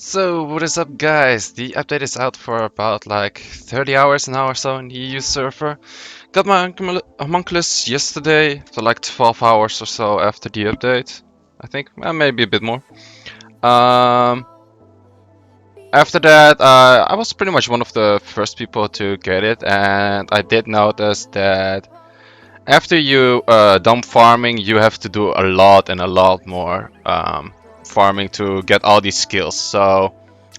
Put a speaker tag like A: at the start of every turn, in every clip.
A: So, what is up, guys? The update is out for about like 30 hours now or so in the EU server. Got my Homunculus yesterday, so like 12 hours or so after the update. I think, maybe a bit more. Um, After that, I was pretty much one of the first people to get it, and I did notice that after you done farming, you have to do a lot and a lot more farming to get all these skills. So I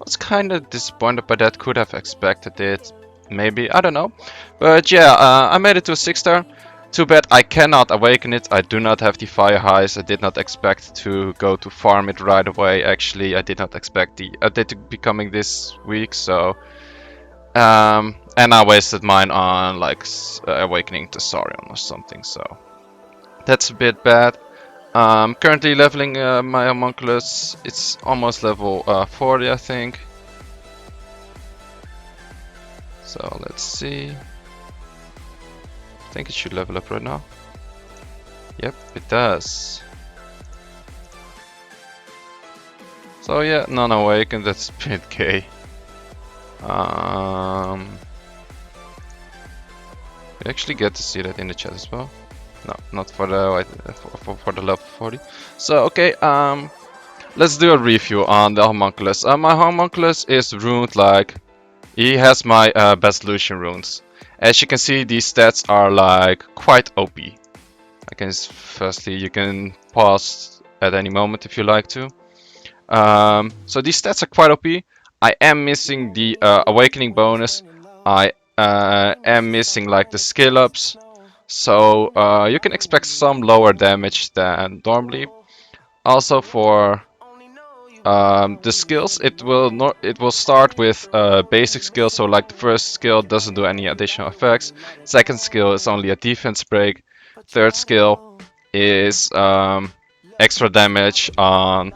A: was kind of disappointed by that. Could have expected it, maybe, I don't know. But yeah, I made it to a 6-star. Too bad I cannot awaken it. I do not have the fire highs. I did not expect to go to farm it right away. Actually, I did not expect the update to be coming this week. So and I wasted mine on like awakening to Saurian or something. So that's a bit bad. Currently leveling my homunculus. It's almost level 40, I think. So let's see. I think it should level up right now. Yep, it does. So yeah, non-awakened, that's a bit gay. You actually get to see that in the chat as well. No, not for the for the level 40. So okay, let's do a review on the homunculus. My homunculus is runed like he has my best Lucian runes. As you can see, these stats are like quite OP. I can firstly you can pause at any moment if you like to. So these stats are quite OP. I am missing the awakening bonus. I am missing like the skill ups. So you can expect some lower damage than normally. Also for the skills, it will start with basic skills. So like the first skill doesn't do any additional effects. Second skill is only a defense break. Third skill is extra damage on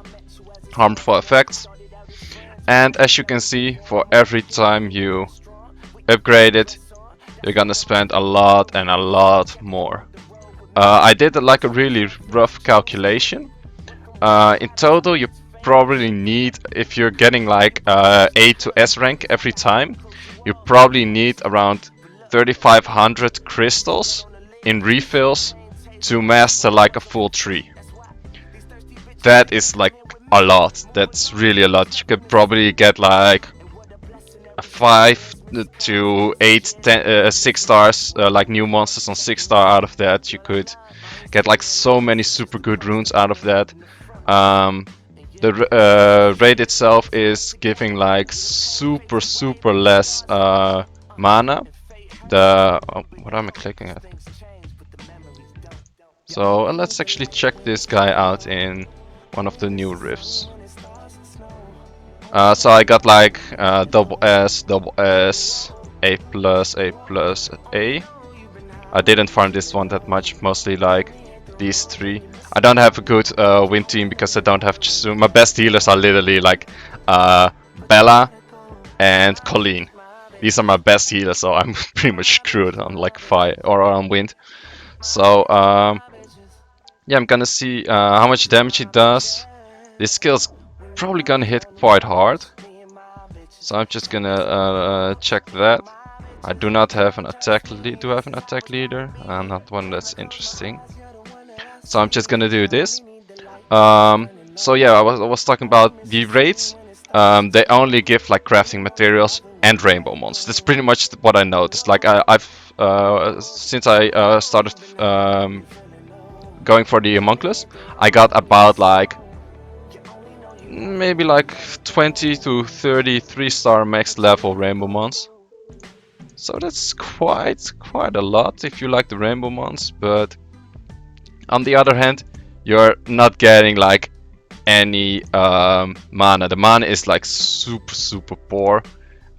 A: harmful effects. And as you can see, for every time you upgrade it, you're gonna spend a lot and a lot more. I did like a really rough calculation. In total, you probably need, if you're getting like A to S rank every time, you probably need around 3,500 crystals in refills to master like a full tree. That is like a lot. That's really a lot. You could probably get like 5 to 8, 10, 6 stars, like new monsters on 6-star out of that. You could get like so many super good runes out of that. The raid itself is giving like super less mana. What am I clicking at? So let's actually check this guy out in one of the new rifts. So I got like double S, A plus, A plus, A. I didn't farm this one that much, mostly like these three. I don't have a good win team because I don't have Chisu. My best healers are literally like Bella and Colleen. These are my best healers, so I'm pretty much screwed on like fire or on wind. So yeah, I'm gonna see how much damage it does. This skill's probably gonna hit quite hard. So I'm just gonna check that. I do not have an attack lead. Do I have an attack leader? Not one that's interesting. So I'm just gonna do this. So yeah, I was talking about the raids. They only give like crafting materials and rainbow monsters. That's pretty much what I noticed. Like I've since I started going for the homunculus, I got about like maybe like 20 to 30 3-star max level rainbow mons. So that's quite a lot if you like the rainbow mons, but on the other hand, you're not getting like any mana. The mana is like super poor.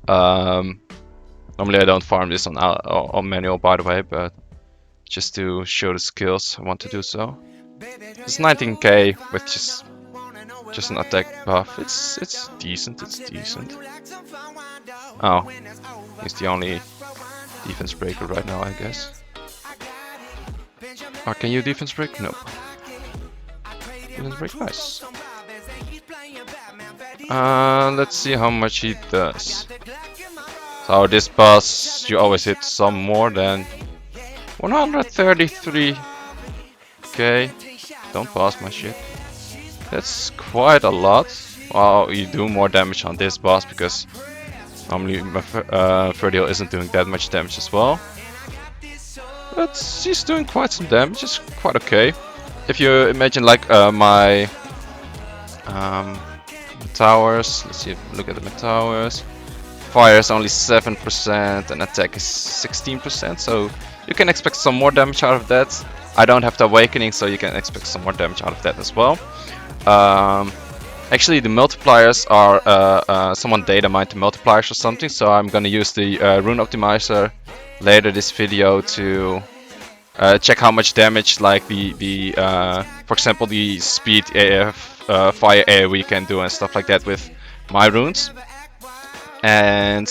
A: Normally I don't farm this on manual, by the way, but just to show the skills, I want to do so. It's 19k with just an attack buff. It's decent. It's decent. Oh, he's the only defense breaker right now, I guess. Oh, can you defense break? No. Defense break, nice. Let's see how much he does. So this boss, you always hit some more than 133. Okay, don't pass my shit. That's quite a lot. Well, you do more damage on this boss because normally my Ferdiel isn't doing that much damage as well. But she's doing quite some damage, it's quite okay. If you imagine like my towers, let's see, look at the towers. Fire is only 7% and attack is 16%, so you can expect some more damage out of that. I don't have the awakening, so you can expect some more damage out of that as well. Actually, the multipliers are someone data mined the multipliers or something, so I'm gonna use the rune optimizer later this video to check how much damage, like for example, the speed fire AoE can do and stuff like that with my runes. And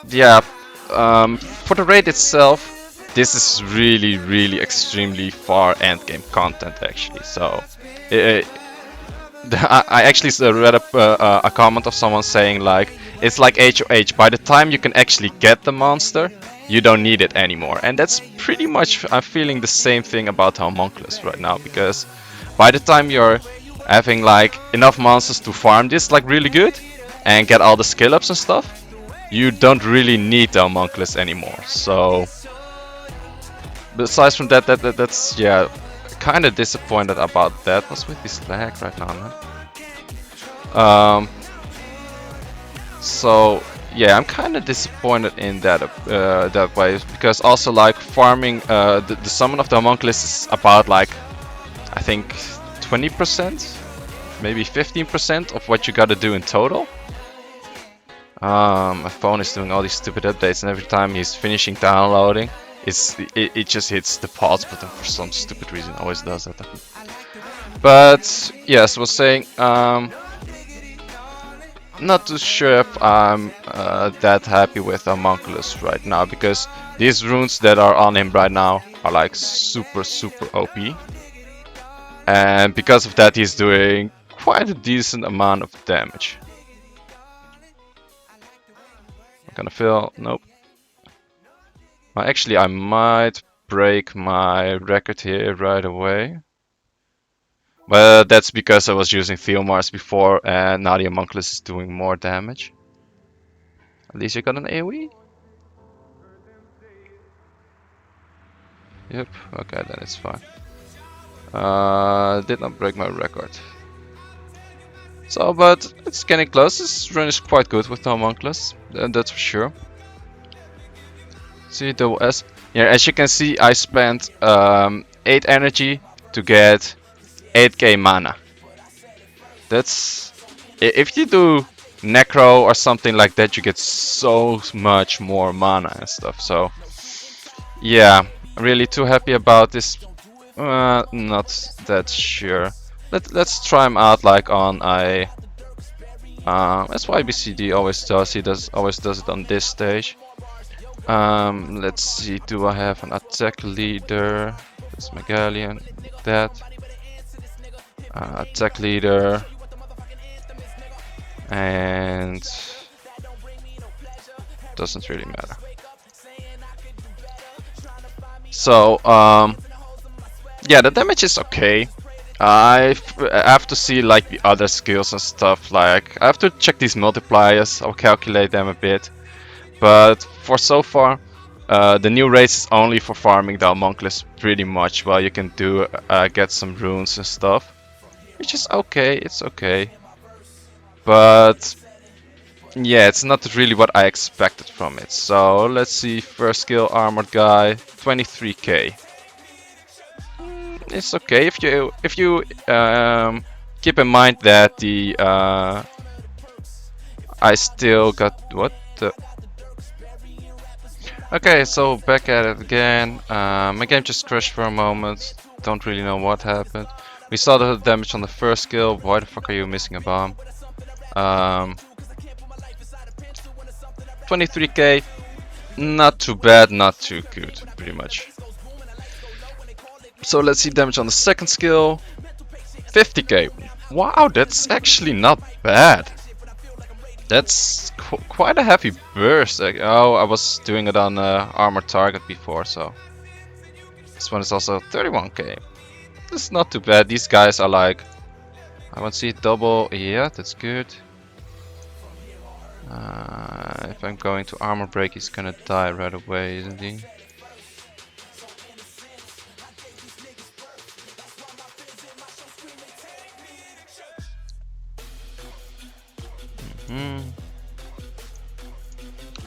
A: yeah, for the raid itself, this is really extremely far endgame content actually. So I actually read a comment of someone saying like it's like HOH. By the time you can actually get the monster, you don't need it anymore. And that's pretty much, I'm feeling the same thing about Homunculus right now, because by the time you're having like enough monsters to farm this like really good and get all the skill ups and stuff, you don't really need the Homunculus anymore. So besides from that's yeah, kind of disappointed about that. What's with this lag right now, man? So yeah, I'm kind of disappointed in that that way, because also like farming the summon of the Homunculus is about like I think 20%, maybe 15% of what you gotta do in total. My phone is doing all these stupid updates, and every time he's finishing downloading, it just hits the pause button for some stupid reason. It always does that. But yes, I was saying, not too sure if I'm that happy with Homunculus right now, because these runes that are on him right now are like super OP, and because of that he's doing quite a decent amount of damage. I'm gonna fail. Nope. Well, actually, I might break my record here right away. But that's because I was using Theomars before, and now the Homunculus is doing more damage. At least you got an AoE? Yep, okay, then it's fine. Did not break my record. So, but it's getting close. This run is quite good with the Homunculus, that's for sure. See, as you can see, I spent 8 energy to get 8k mana. That's, if you do Necro or something like that, you get so much more mana and stuff. So yeah, I'm really too happy about this. Not that sure. Let's try him out like on a that's why BCD always does. He always does it on this stage. Let's see, do I have an attack leader? It's Megalion, that. Attack leader. And doesn't really matter. So, yeah, the damage is okay. I have to see like the other skills and stuff. Like, I have to check these multipliers. I'll calculate them a bit. But for so far, the new race is only for farming the Homunculus pretty much. Well, you can do get some runes and stuff, which is okay. It's okay, but yeah, it's not really what I expected from it. So let's see. First skill, armored guy, 23k. It's okay if you keep in mind that the I still got what the. Okay, so back at it again. My game just crashed for a moment. Don't really know what happened. We saw the damage on the first skill. Why the fuck are you missing a bomb? 23k. Not too bad, not too good, pretty much. So let's see damage on the second skill. 50k. Wow, that's actually not bad. That's quite a heavy burst. Like, oh, I was doing it on armor target before, so this one is also 31k. That's not too bad. These guys are like, I want to see double. Yeah, that's good. If I'm going to armor break, he's gonna die right away, isn't he?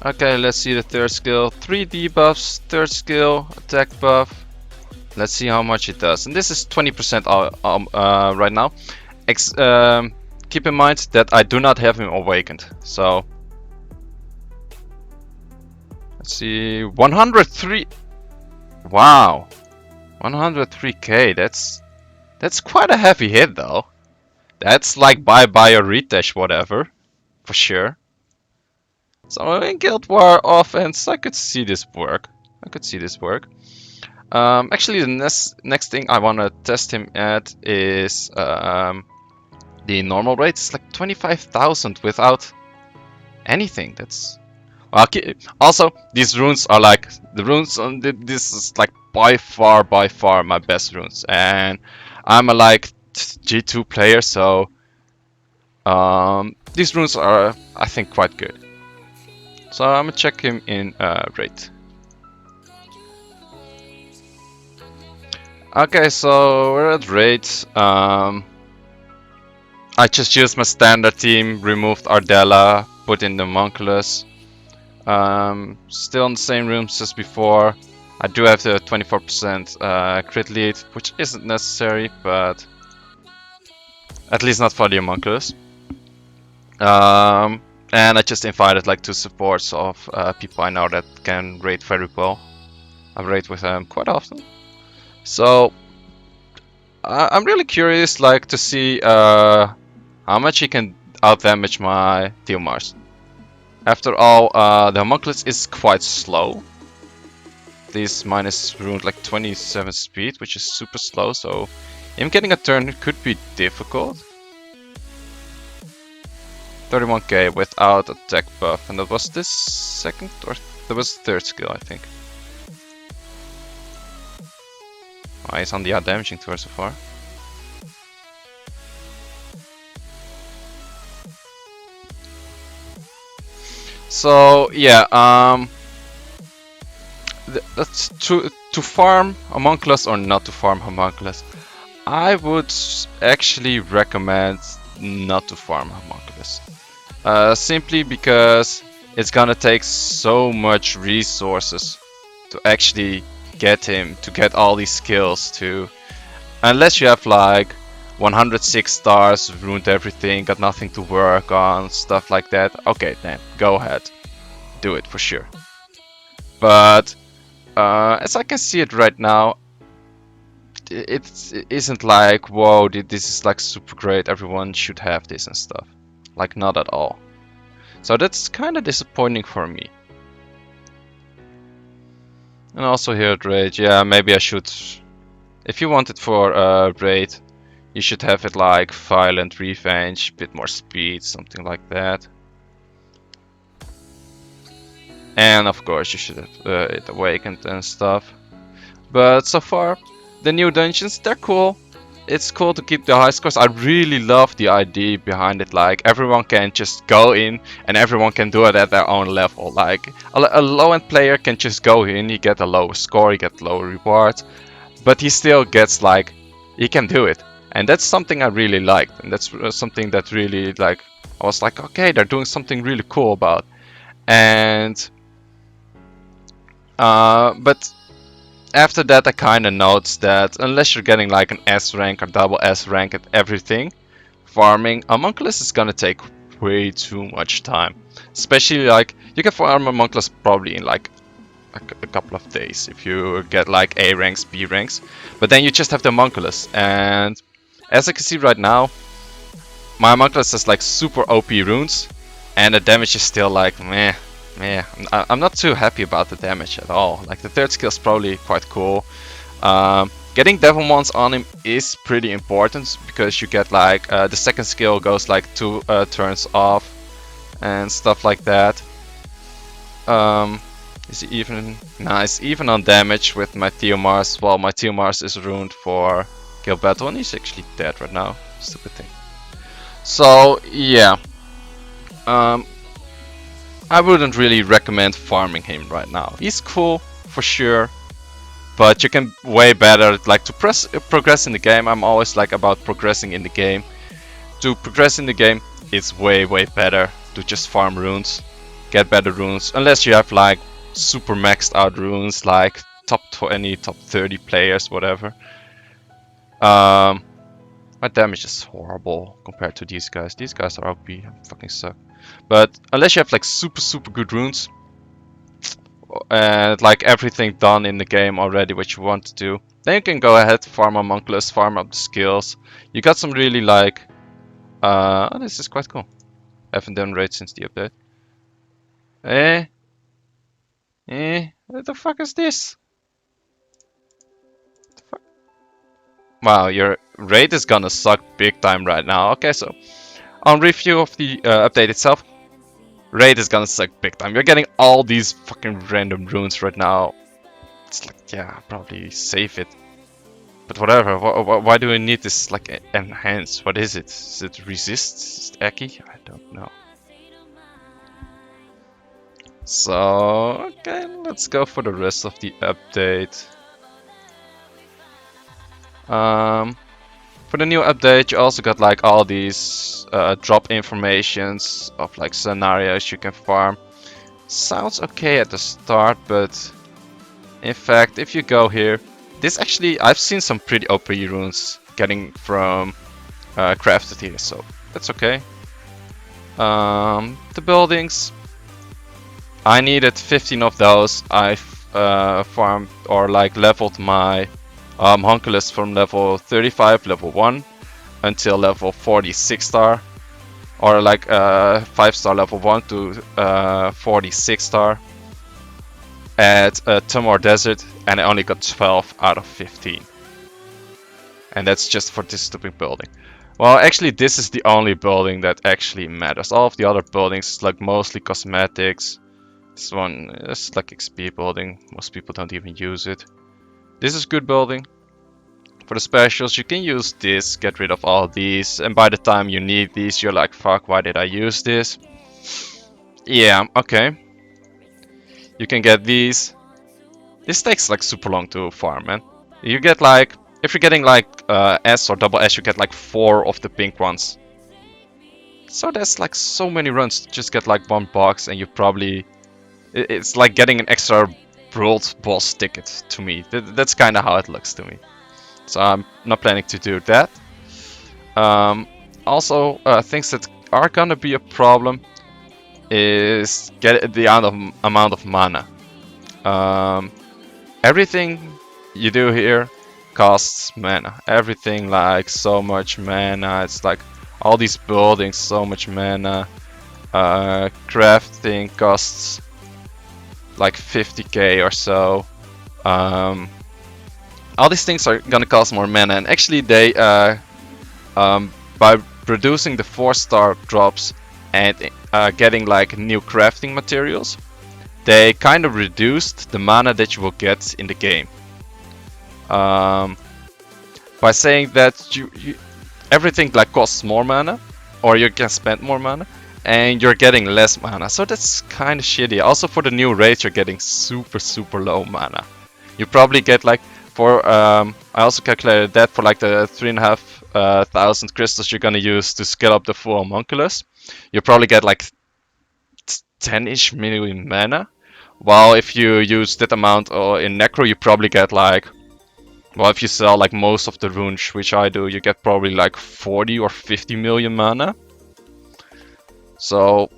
A: Okay, let's see the third skill. 3 debuffs, third skill, attack buff. Let's see how much it does. And this is 20% right now. Keep in mind that I do not have him awakened. So let's see, 103. Wow, 103k. That's quite a heavy hit though. That's like bye or retash whatever, for sure. So in Guild War offense, I could see this work. Actually, the next thing I want to test him at is the normal rate. It's like 25,000 without anything. That's okay. Also, these runes are like the runes on this is like by far my best runes, and I'm a like G2 player, so these runes are I think quite good. So I'm gonna check him in rate. Okay, so we're at rate. I just used my standard team, removed Ardella, put in the Homunculus. Still in the same rooms as before. I do have the 24% crit lead, which isn't necessary, but at least not for the Homunculus. And I just invited like 2 supports of people I know that can raid very well. I raid with them quite often. So I'm really curious like to see how much he can outdamage my Theomars. After all, the Homunculus is quite slow. This minus ruined like 27 speed, which is super slow, so him getting a turn could be difficult. 31k without attack buff, and that was this second or that was third skill, I think. Oh, he's on the outdamaging tour so far. So yeah, that's to farm Homunculus or not to farm Homunculus. I would actually recommend not to farm Homunculus. Simply because it's gonna take so much resources to actually get him, to get all these skills to... Unless you have like 106 stars, ruined everything, got nothing to work on, stuff like that. Okay, then go ahead, do it for sure. But as I can see it right now, it isn't like, whoa, this is like super great, everyone should have this and stuff. Like, not at all. So that's kind of disappointing for me. And also here at raid, yeah, maybe I should... If you want it for raid, you should have it like violent revenge, bit more speed, something like that. And of course you should have it awakened and stuff. But so far, the new dungeons, they're cool. It's cool to keep the high scores. I really love the idea behind it. Like, everyone can just go in and everyone can do it at their own level. Like, a low-end player can just go in, he get a lower score, he get lower rewards, but he still gets like, he can do it. And that's something I really liked. And that's something that really, like, I was like, okay, they're doing something really cool about. And but after that, I kind of noticed that unless you're getting like an S rank or double S rank at everything, farming Homunculus is gonna take way too much time. Especially like, you can farm Homunculus probably in like a couple of days if you get like A ranks, B ranks. But then you just have the Homunculus, and as I can see right now, my Homunculus has like super OP runes, and the damage is still like meh. Yeah, I'm not too happy about the damage at all. Like, the third skill is probably quite cool. Getting Devilmons on him is pretty important because you get like the second skill goes like 2 turns off and stuff like that. Is he even nice? Even on damage with my Theomars. Well, my Theomars is ruined for kill battle and he's actually dead right now. Stupid thing. So yeah, I wouldn't really recommend farming him right now. He's cool for sure, but you can way better like to progress in the game. I'm always like about progressing in the game. To progress in the game, it's way better to just farm runes, get better runes, unless you have like super maxed out runes like top 20, top 30 players, whatever. My damage is horrible compared to these guys. These guys are OP, fucking suck. But unless you have like super good runes and like everything done in the game already what you want to do, then you can go ahead, farm Homunculus, farm up the skills. You got some really like this is quite cool. I haven't done raid since the update. What the fuck is this? Wow, your raid is gonna suck big time right now. Okay, so on review of the update itself, raid is gonna suck big time. You're getting all these fucking random runes right now. It's like, yeah, probably save it. But whatever, why do we need this like enhance? What is it? Is it resist? Is it Eki? I don't know. So, okay, let's go for the rest of the update. For the new update, you also got like all these drop informations of like scenarios you can farm. Sounds okay at the start, but in fact, if you go here, this actually, I've seen some pretty OP runes getting from crafted here, so that's okay. The buildings, I needed 15 of those. I farmed or like leveled my Homunculus from level 35, level 1, until level 46 star, or like 5 star level 1 to 46 star at Timor Desert, and I only got 12 out of 15. And that's just for this stupid building. Well, actually this is the only building that actually matters. All of the other buildings is like mostly cosmetics. This one is like XP building, most people don't even use it. This is good building. For the specials, you can use this, get rid of all these, and by the time you need these, you're like, fuck, why did I use this? Yeah, okay. You can get these. This takes like super long to farm, man. You get like, if you're getting like S or double S, you get like 4 of the pink ones. So there's like so many runs to just get like 1 box, and you probably... It's like getting an extra World Boss ticket to me. That's kind of how it looks to me. So I'm not planning to do that. Also, things that are gonna be a problem is get the amount of mana. Everything you do here costs mana. Everything like so much mana. It's like all these buildings, so much mana. Crafting costs like 50k or so. All these things are gonna cost more mana, and actually they by producing the 4-star drops and getting like new crafting materials, they kind of reduced the mana that you will get in the game. By saying that you everything like costs more mana, or you can spend more mana, and you're getting less mana, so that's kind of shitty. Also for the new raids, you're getting super low mana. You probably get like for I also calculated that for like the 3,500 crystals you're gonna use to scale up the full Homunculus, you probably get like 10-ish million mana. While if you use that amount in Necro, you probably get like, well, if you sell like most of the runes, which I do, you get probably like 40 or 50 million mana. So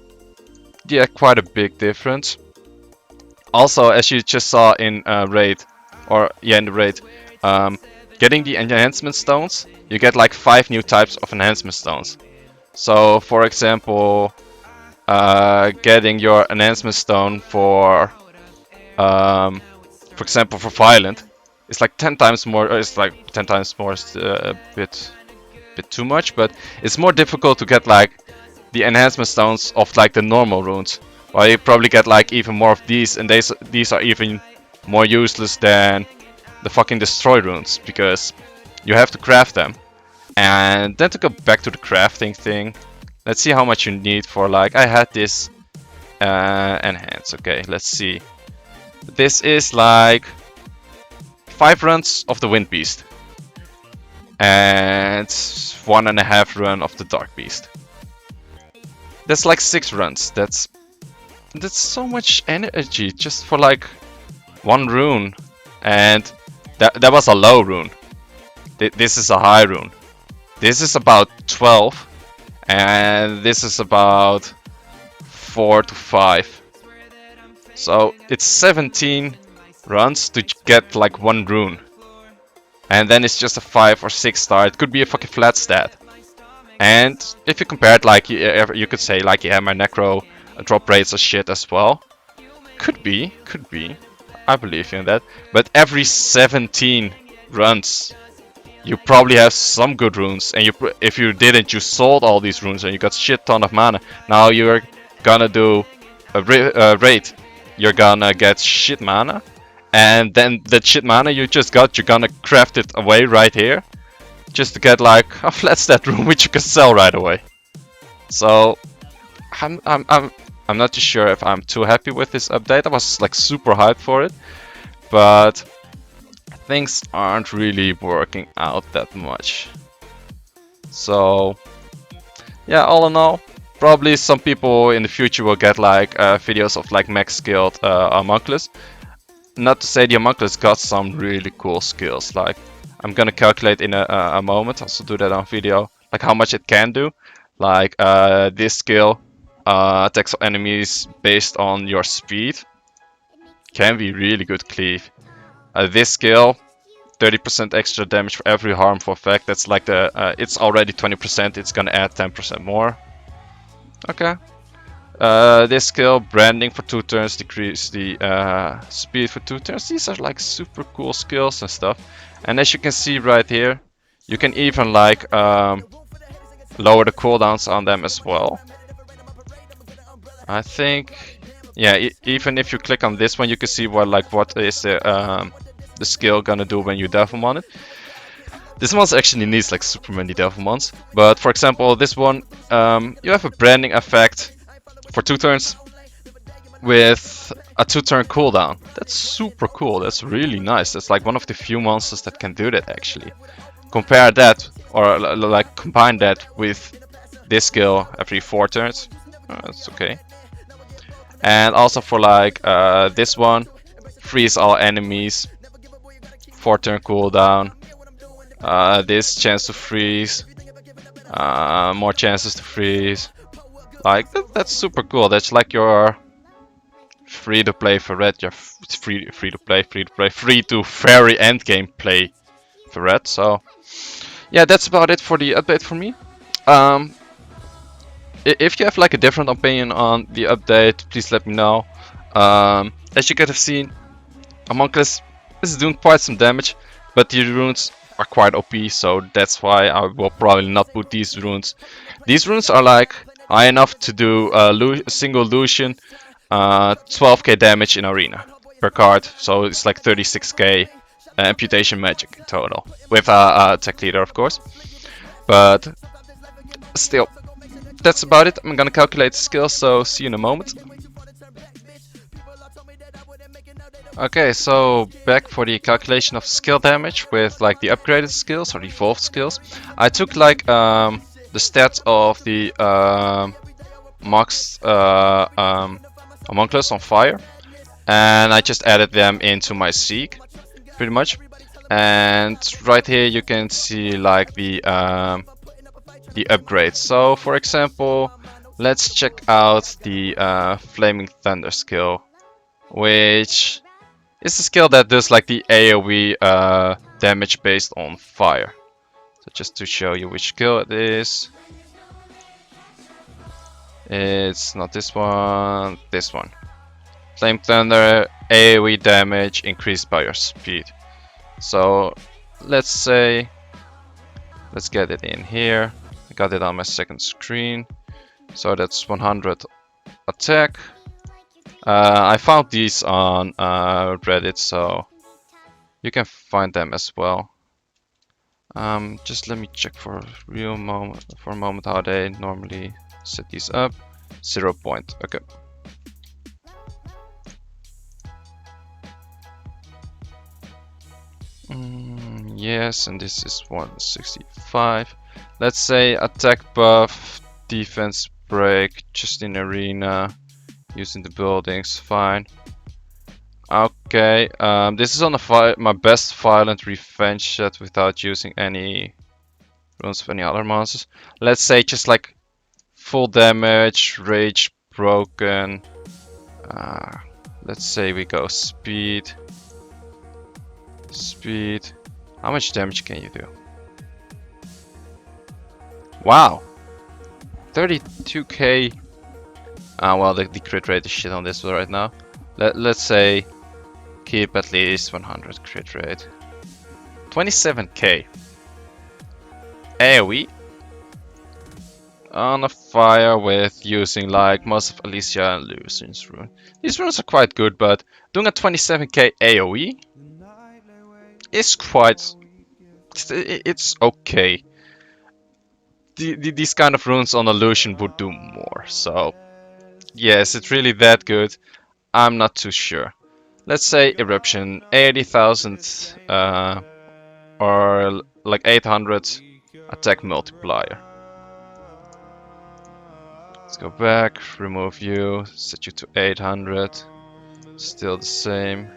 A: yeah, quite a big difference. Also, as you just saw in raid, in the raid, getting the enhancement stones, you get like 5 new types of enhancement stones. So for example, getting your enhancement stone for example for Violent it's like 10 times more. It's like 10 times more. A bit too much, but it's more difficult to get like the enhancement stones of like the normal runes. Well, you probably get like even more of these, and these are even more useless than the fucking destroy runes, because you have to craft them. And then to go back to the crafting thing, let's see how much you need for like, I had this enhance. Okay, let's see. This is like 5 runs of the Wind Beast and 1.5 run of the Dark Beast. That's like 6 runs. That's so much energy just for like 1 rune, and that was a low rune. This is a high rune. This is about 12, and this is about 4 to 5. So it's 17 runs to get like 1 rune, and then it's just a 5 or 6 star. It could be a fucking flat stat. And if you compare it, like you could say like, yeah, my necro drop rates are shit as well. Could be. I believe in that. But every 17 runs, you probably have some good runes, and if you didn't, you sold all these runes and you got shit ton of mana. Now you're gonna do a raid. You're gonna get shit mana, and then that shit mana you just got, you're gonna craft it away right here, just to get like a flat stat rune which you can sell right away. So I'm not too sure if I'm too happy with this update. I was like super hyped for it, but things aren't really working out that much. So yeah, all in all, probably some people in the future will get like videos of like max skilled Homunculus. Not to say the Homunculus got some really cool skills. Like, I'm gonna calculate in a moment, also do that on video, like how much it can do. Like this skill attacks enemies based on your speed. Can be really good cleave. This skill, 30% extra damage for every harmful effect. That's like the it's already 20%. It's gonna add 10% more. Okay. This skill, branding for 2 turns, decrease the speed for 2 turns. These are like super cool skills and stuff. And as you can see right here, you can even like lower the cooldowns on them as well. I think, yeah, even if you click on this one, you can see what is the skill gonna do when you Devilmon it. This one actually needs like super many Devilmons, but for example, this one, you have a branding effect for 2 turns with a 2-turn cooldown. That's super cool. That's really nice. That's like one of the few monsters that can do that actually. Compare that, or like combine that with this skill every 4 turns. That's okay. And also for like this one, freeze all enemies, 4-turn cooldown. This chance to freeze, more chances to freeze. Like that's super cool. That's like your free to play for red. Your free to very end game play for red. So yeah, that's about it for the update for me. If you have like a different opinion on the update, please let me know. As you could have seen, Homunculus is doing quite some damage, but the runes are quite OP, so that's why I will probably not put these runes. These runes are like high enough to do a single Lucian 12k damage in arena per card, so it's like 36k amputation magic in total, with a tech leader of course. But still, that's about it. I'm gonna calculate the skills, so see you in a moment. Okay, so back for the calculation of skill damage with like the upgraded skills or evolved skills. I took like the stats of the max Homunculus on fire, and I just added them into my Seek, pretty much. And right here you can see like the upgrades. So for example, let's check out the Flaming Thunder skill, which is a skill that does like the AoE damage based on fire. So just to show you which skill it is, it's not this one, this one. Flame Thunder, AoE damage increased by your speed. So let's say, let's get it in here. I got it on my second screen. So that's 100 attack. I found these on Reddit, so you can find them as well. Just let me check for a moment how they normally set these up. 0 point. Okay. Yes, and this is 165. Let's say attack buff, defense break, just in arena, using the buildings, fine. Okay, this is on my best violent revenge set without using any runes of any other monsters. Let's say just like full damage, rage broken. Let's say we go speed. Speed. How much damage can you do? Wow! 32k. Well, the crit rate is shit on this right now. Let's say keep at least 100 crit rate. 27k. AoE. On a fire with using like most of Alicia and Lucian's rune. These runes are quite good, but doing a 27k AoE is quite... it's okay. These kind of runes on Illusion would do more, so... yes, it's really that good. I'm not too sure. Let's say Eruption, 80,000 or like 800 attack multiplier. Let's go back, remove you, set you to 800. Still the same.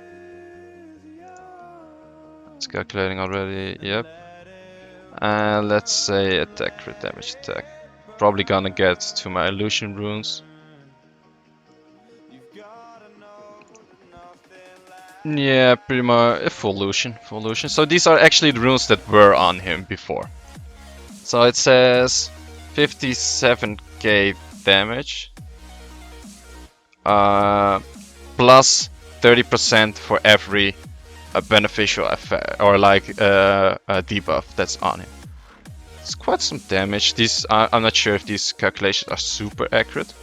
A: It's calculating already, yep. And let's say attack, crit damage attack. Probably gonna get to my illusion runes. Yeah, pretty much a full illusion, full illusion. So these are actually the runes that were on him before. So it says 57k damage. Plus 30% for every beneficial effect or like a debuff that's on him. It's quite some damage. These I'm not sure if these calculations are super accurate,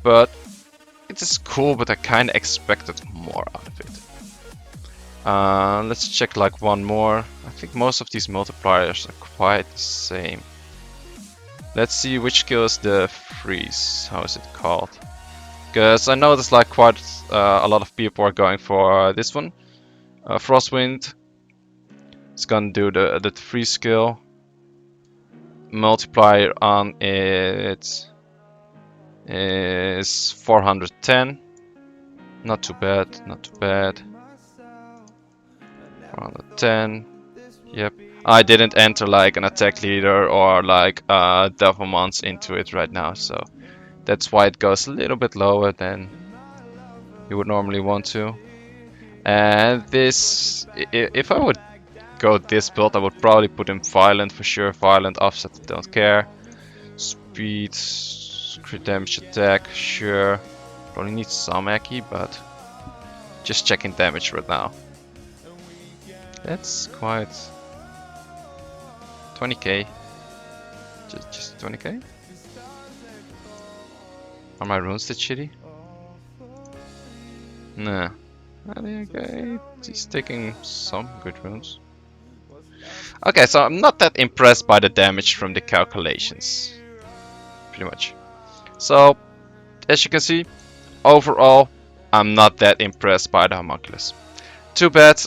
A: but it is cool. But I kind of expected more out of it. Let's check like one more. I think most of these multipliers are quite the same. Let's see which skill is the freeze. How is it called? Because I know there's like quite a lot of people are going for this one. Frostwind. It's gonna do the freeze skill. Multiplier on it is 410. Not too bad, not too bad. 410. Yep. I didn't enter like an attack leader or like devil mons into it right now, so that's why it goes a little bit lower than you would normally want to. And this, if I would go this build, I would probably put in violent for sure. Violent, offset, don't care. Speed, crit damage attack, sure. Probably need some Aki, but just checking damage right now. That's quite 20k. Just 20k. Are my runes that shitty? Nah. I think he's taking some good runes. Okay, so I'm not that impressed by the damage from the calculations. Pretty much. So, as you can see, overall, I'm not that impressed by the Homunculus. Too bad.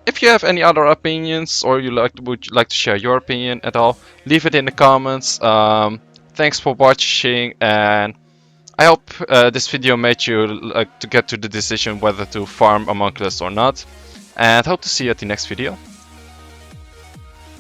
A: If you have any other opinions or would you like to share your opinion at all, leave it in the comments. Thanks for watching, and I hope this video made you like to get to the decision whether to farm Homunculus or not. And hope to see you at the next video.